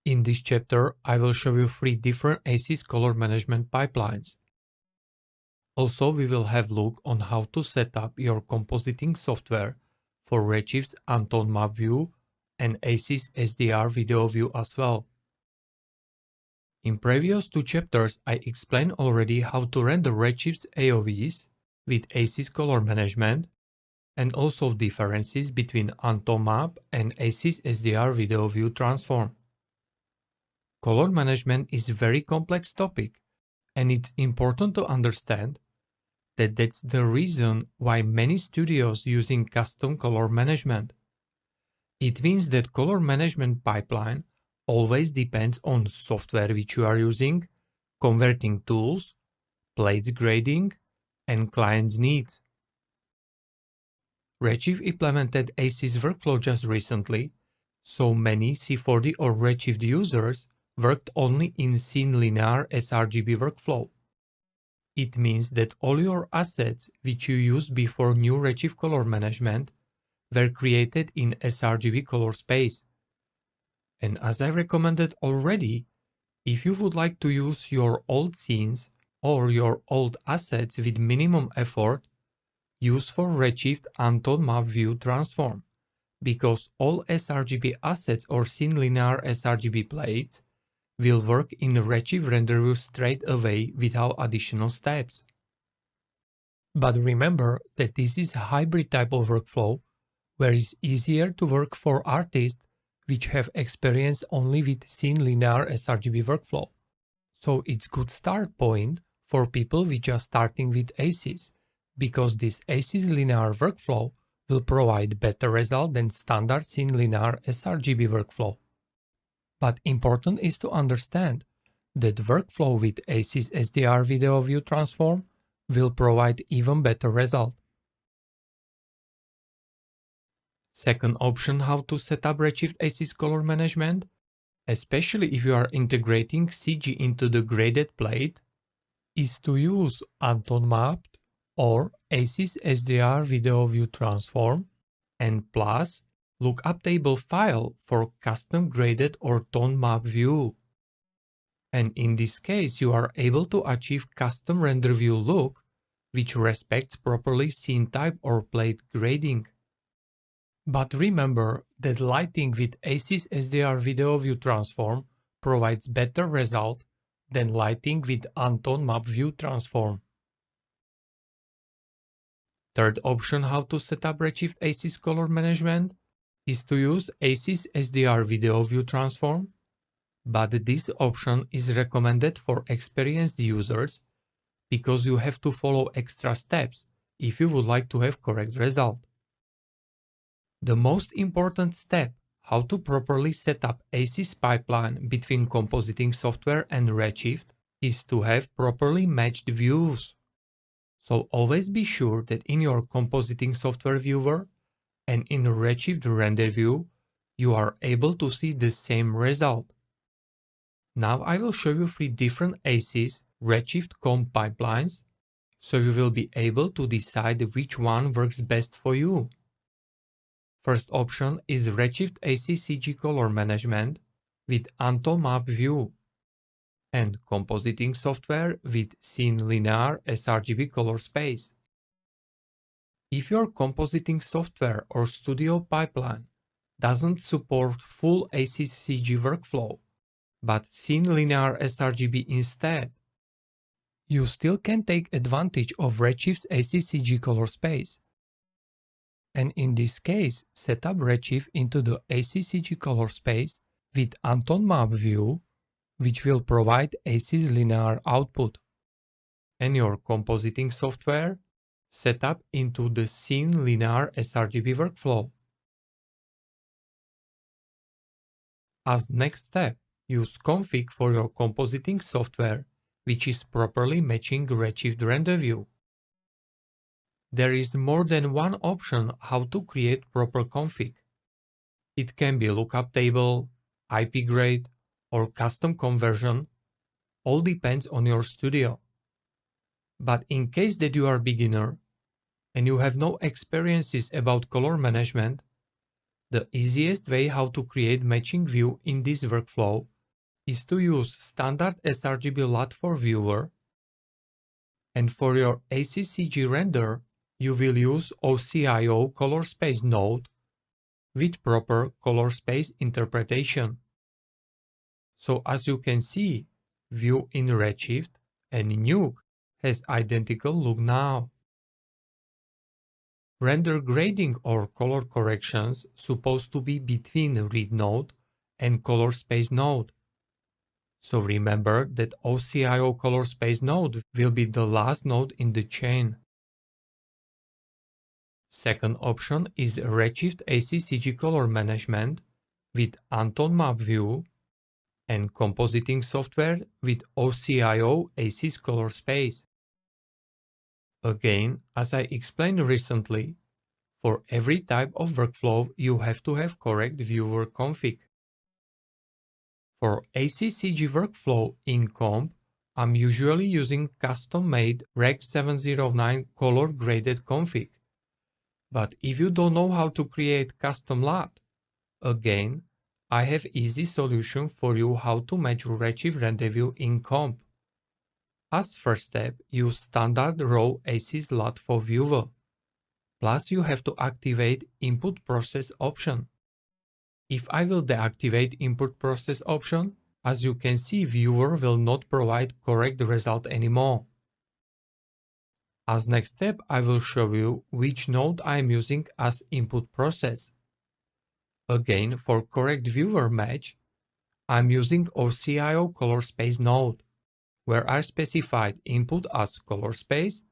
In this chapter, I will show you 3 different ACES color management pipelines. Also, we will have a look on how to set up your compositing software for Redshift's Anton Map View and ACES SDR video view as well. In previous 2 chapters, I explained already how to render Redshift's AOVs with ACES color management and also differences between Anton Map and ACES SDR video view transform. Color management is a very complex topic, and it's important to understand that that's the reason why many studios using custom color management. It means that color management pipeline always depends on software which you are using, converting tools, plates grading, and client's needs. Redshift implemented ACES workflow just recently, so many C4D or Redshift users worked only in scene linear sRGB workflow. It means that all your assets which you used before new Redshift color management were created in sRGB color space. And as I recommended already, if you would like to use your old scenes or your old assets with minimum effort, use for Redshift Anton Map View Transform, because all sRGB assets or scene linear sRGB plates will work in Redshift render view straight away without additional steps. But remember that this is a hybrid type of workflow, where it's easier to work for artists which have experience only with scene linear sRGB workflow. So it's good start point for people which are starting with ACES, because this ACES linear workflow will provide better result than standard scene linear sRGB workflow. But important is to understand that workflow with ACES SDR video view transform will provide even better result. Second option how to set up Redshift ACES color management, especially if you are integrating CG into the graded plate, is to use Anton Mapped or ACES SDR video view transform and plus lookup table file for custom graded or tone map view. And in this case, you are able to achieve custom render view look which respects properly scene type or plate grading. But remember that lighting with ACES SDR video view transform provides better result than lighting with Anton Map View transform. Third option how to set up Redshift ACES color management is to use ACES SDR video view transform, but this option is recommended for experienced users because you have to follow extra steps if you would like to have correct result. The most important step how to properly set up ACES pipeline between compositing software and Redshift is to have properly matched views. So always be sure that in your compositing software viewer and in Redshift render view, you are able to see the same result. Now I will show you 3 different ACES Redshift comp pipelines, so you will be able to decide which one works best for you. First option is Redshift ACES CG color management with Anton Map View and compositing software with scene linear sRGB color space. If your compositing software or studio pipeline doesn't support full ACES CG workflow, but scene linear sRGB instead, you still can take advantage of Redshift's ACES CG color space. And in this case, set up Redshift into the ACES CG color space with Anton Map View, which will provide ACES linear output. And your compositing software set up into the scene linear sRGB workflow. As next step, use config for your compositing software, which is properly matching Redshift render view. There is more than one option how to create proper config. It can be lookup table, IP grade, or custom conversion. All depends on your studio. But in case that you are beginner and you have no experiences about color management, the easiest way how to create matching view in this workflow is to use standard sRGB LUT for viewer, and for your ACCG render, you will use OCIO color space node with proper color space interpretation. So as you can see, View in Redshift and Nuke has identical look now. Render grading or color corrections supposed to be between read node and color space node. So remember that OCIO color space node will be the last node in the chain. Second option is Redshift ACCG color management with Anton Map View and compositing software with OCIO ACES color space. Again, as I explained recently, for every type of workflow you have to have correct viewer config. For ACCG workflow in comp, I'm usually using custom-made Rec 709 color graded config. But if you don't know how to create custom LUT, again, I have easy solution for you how to match Redshift render view in comp. As first step, use standard raw ACES LUT for viewer. Plus you have to activate input process option. If I will deactivate input process option, as you can see, viewer will not provide correct result anymore. As next step, I will show you which node I am using as input process. Again, for correct viewer match, I'm using OCIO color space node, where I specified input as color space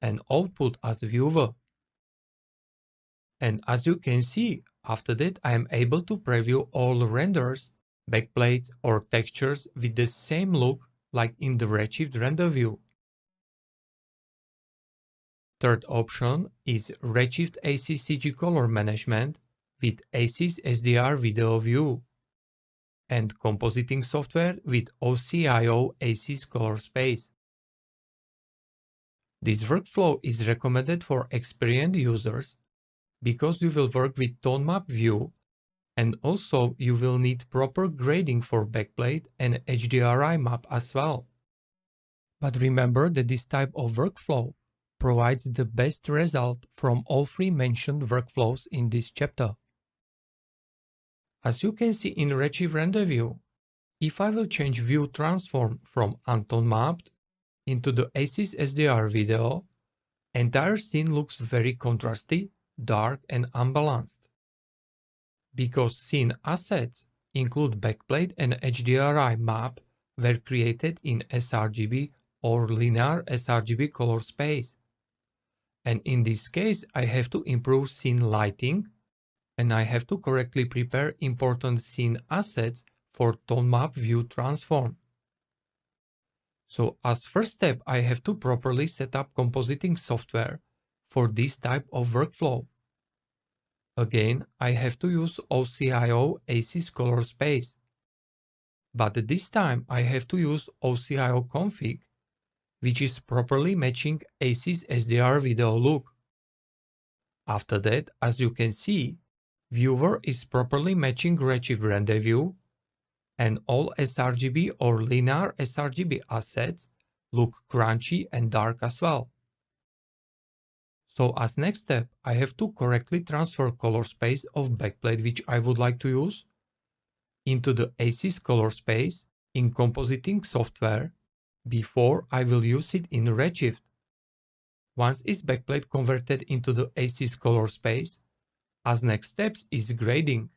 and output as viewer. And as you can see, after that I am able to preview all renders, backplates or textures with the same look like in the Redshift render view. Third option is Redshift ACCG color management with ACES SDR video view and compositing software with OCIO ACES color space. This workflow is recommended for experienced users because you will work with tone map view, and also you will need proper grading for backplate and HDRI map as well. But remember that this type of workflow provides the best result from all three mentioned workflows in this chapter. As you can see in Redshift render view, if I will change view transform from Anton mapped into the ACES SDR video, entire scene looks very contrasty, dark and unbalanced. Because scene assets include backplate and HDRI map were created in sRGB or linear sRGB color space. And in this case, I have to improve scene lighting, and I have to correctly prepare important scene assets for tone map view transform. So as first step, I have to properly set up compositing software for this type of workflow. Again, I have to use OCIO ACES color space. But this time I have to use OCIO config, which is properly matching ACES SDR video look. After that, as you can see, viewer is properly matching Redshift render view, and all sRGB or linear sRGB assets look crunchy and dark as well. So as next step, I have to correctly transfer color space of backplate which I would like to use into the ACES color space in compositing software before I will use it in Redshift. Once is backplate converted into the ACES color space, as next steps is grading.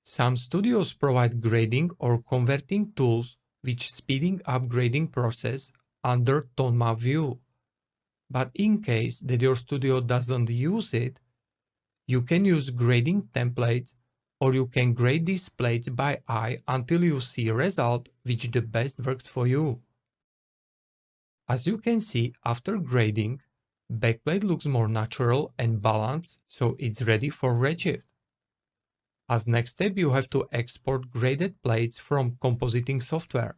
Some studios provide grading or converting tools which speeding up grading process under tone map view. But in case that your studio doesn't use it, you can use grading templates, or you can grade these plates by eye until you see a result which the best works for you. As you can see, after grading, backplate looks more natural and balanced, so it's ready for Redshift. As next step, you have to export graded plates from compositing software.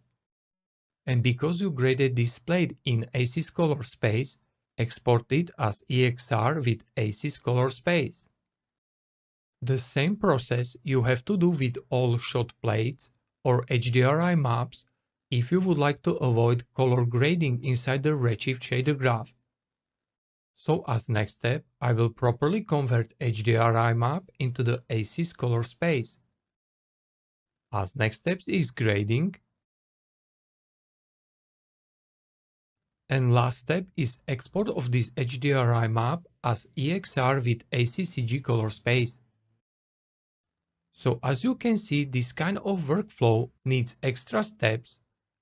And because you graded this plate in ACES color space, export it as EXR with ACES color space. The same process you have to do with all shot plates or HDRI maps if you would like to avoid color grading inside the Redshift shader graph. So as next step, I will properly convert HDRI map into the ACES color space. As next steps is grading. And last step is export of this HDRI map as EXR with ACCG color space. So as you can see, this kind of workflow needs extra steps,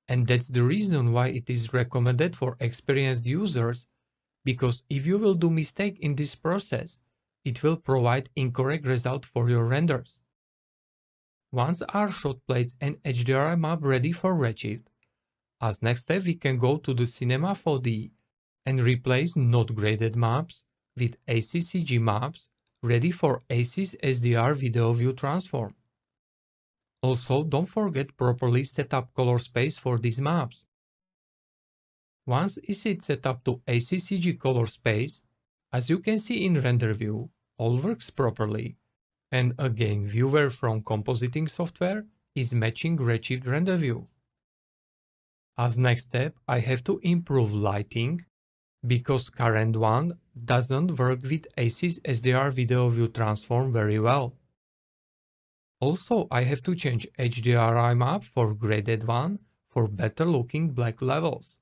and that's the reason why it is recommended for experienced users, because if you will do mistake in this process, it will provide incorrect result for your renders. Once our shot plates and HDRI map ready for Redshift, as next step we can go to the Cinema 4D and replace not graded maps with ACCG maps ready for ACES SDR video view transform. Also, don't forget properly set up color space for these maps. Once is it set up to ACCG color space, as you can see in render view, all works properly. And again, viewer from compositing software is matching Redshift render view. As next step, I have to improve lighting because current one doesn't work with ACES SDR video view transform very well. Also, I have to change HDRI map for graded one for better looking black levels.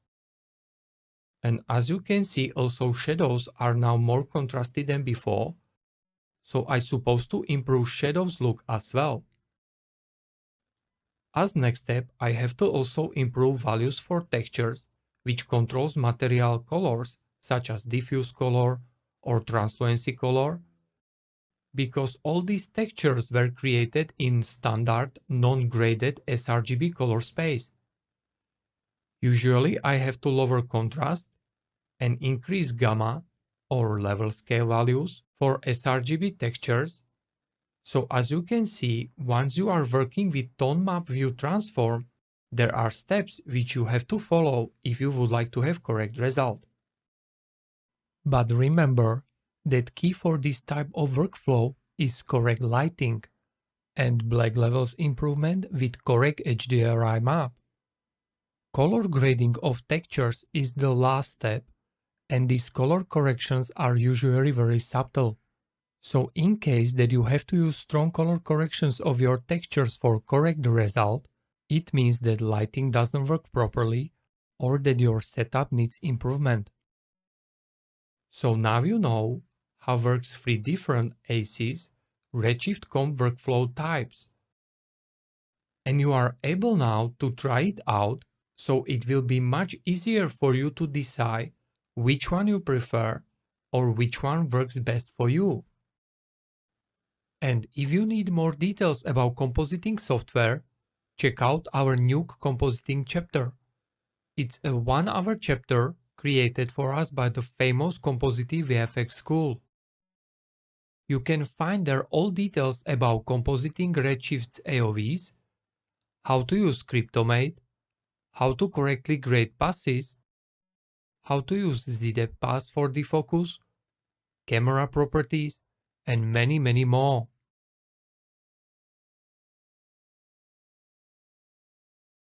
And as you can see, also shadows are now more contrasted than before, so I supposed to improve shadows look as well. As next step, I have to also improve values for textures, which controls material colors such as diffuse color or translucency color, because all these textures were created in standard non-graded sRGB color space. Usually I have to lower contrast and increase gamma or level scale values for sRGB textures. So as you can see, once you are working with tone map view transform, there are steps which you have to follow if you would like to have correct result. But remember that key for this type of workflow is correct lighting and black levels improvement with correct HDRI map. Color grading of textures is the last step, and these color corrections are usually very subtle. So in case that you have to use strong color corrections of your textures for correct result, it means that lighting doesn't work properly or that your setup needs improvement. So now you know how works 3 different ACES Redshift comp workflow types. And you are able now to try it out, so it will be much easier for you to decide which one you prefer or which one works best for you. And if you need more details about compositing software, check out our Nuke Compositing chapter. It's a 1-hour chapter created for us by the famous Compositing VFX school. You can find there all details about compositing Redshift's AOVs, how to use Cryptomate, how to correctly grade passes, how to use ZDEP pass for defocus, camera properties, and many more.